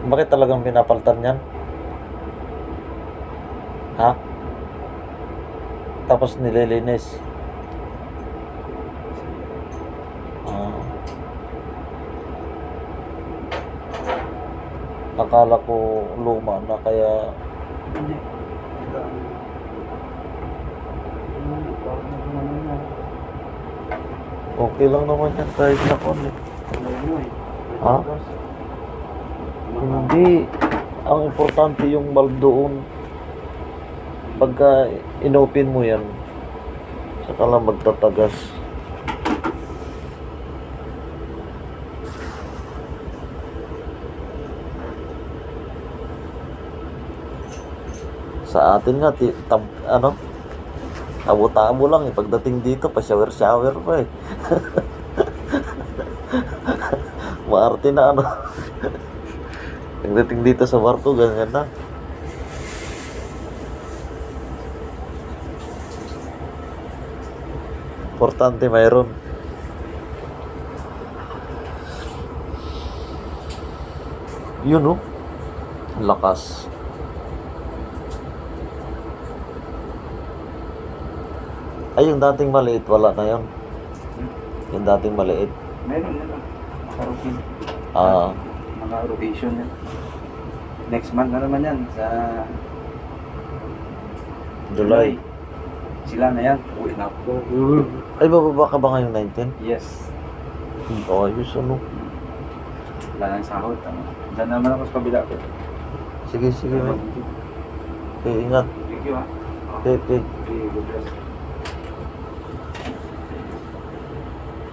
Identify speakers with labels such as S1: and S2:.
S1: Bakit talagang pinapalitan yan? Ha? Tapos nililinis. Ah. Akala ko luma na kaya
S2: Hindi.
S1: okay lang naman yan kahit na kon eh. Ha? Hindi. Ang importante yung bulb doon. Pagka inopen mo yan, saka lang magtatagas. Sa atin nga, ano, tabo-tabo lang eh. Pagdating dito, pa shower pa eh. Maarte na ano. Pagdating dito sa barko, ganyan na. Importante mayroon. Yun oh. Lakas. Ay, yung dating maliit, wala na yun. Yung dating maliit.
S2: Meron na lang. Makarokin.
S1: Ah,
S2: Mga rotation yan. Next month na naman yan sa
S1: July.
S2: Sila na yan. Uwi na ako.
S1: Ay, bababa ka ba ngayong 19?
S2: Yes.
S1: Ayos ano.
S2: Wala nang sahod. Diyan naman ako sa kabila ko.
S1: Sige, sige. Okay, ingat.
S2: Thank you ha.
S1: Okay, okay.
S2: Okay, good rest.